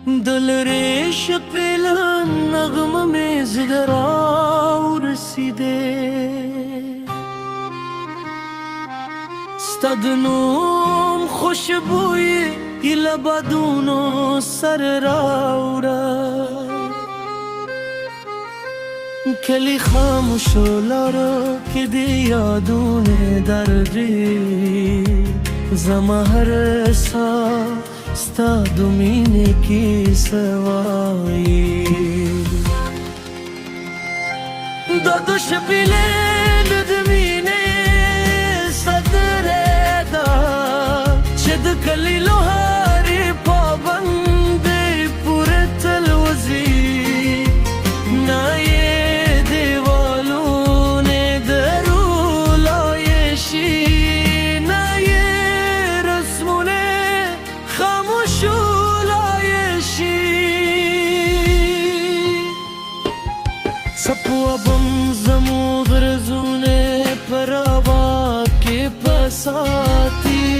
دل ریش پیلا نغمه می زدرا رسیده ستدنوم خوشبوی لبادونو سر راورا کلی خاموشو لارو که دی یادون دردی زما هر سا ستا دومینه کی سوایی دادو شپیله لدمینه صدره دا چد کلی لوهاری پابنده پوره تلوزی نایه دیوالون درو لایشی نایه رسمونه خاموشو لایشی سپو بم زمو غرزونه پروا که پساتی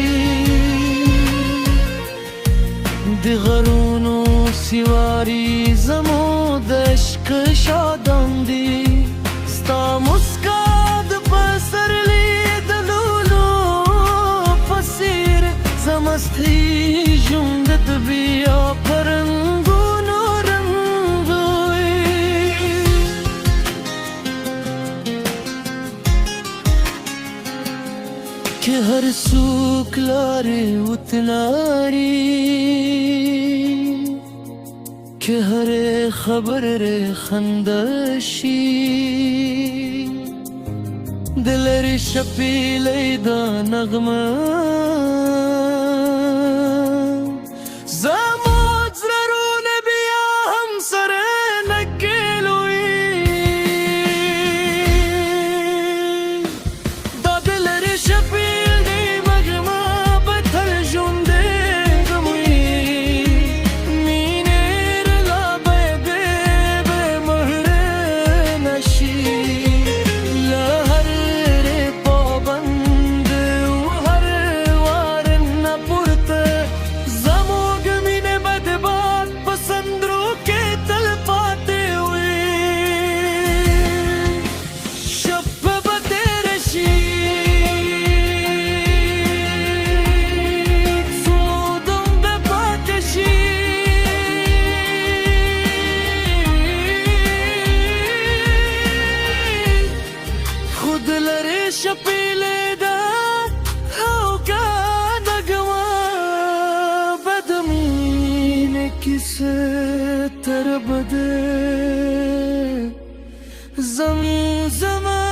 دی غرونو سیواری زمو دشک شادم دی ستا مسکا د پسرلی دلولو پسیر زمستی جمدت بیا پرنگونو رنگوی که هر سوک لاری اتناری که هر خبر خندشی دلری شپیلی دا نغمه زموت زرارون بیا هم سر نکلوی دا دلری شپیلی مغمه بتر جنده گموی مینیر لابه به مهر نشی لهر پابند و هر وار نپورت زموگ مینه بدباد پسند رو که تل پاتے ہوئی شب بدرشی زودم بپاکشی خود لره شپیله دا هوگا نگوا بدمین کسه تر بده زمزمه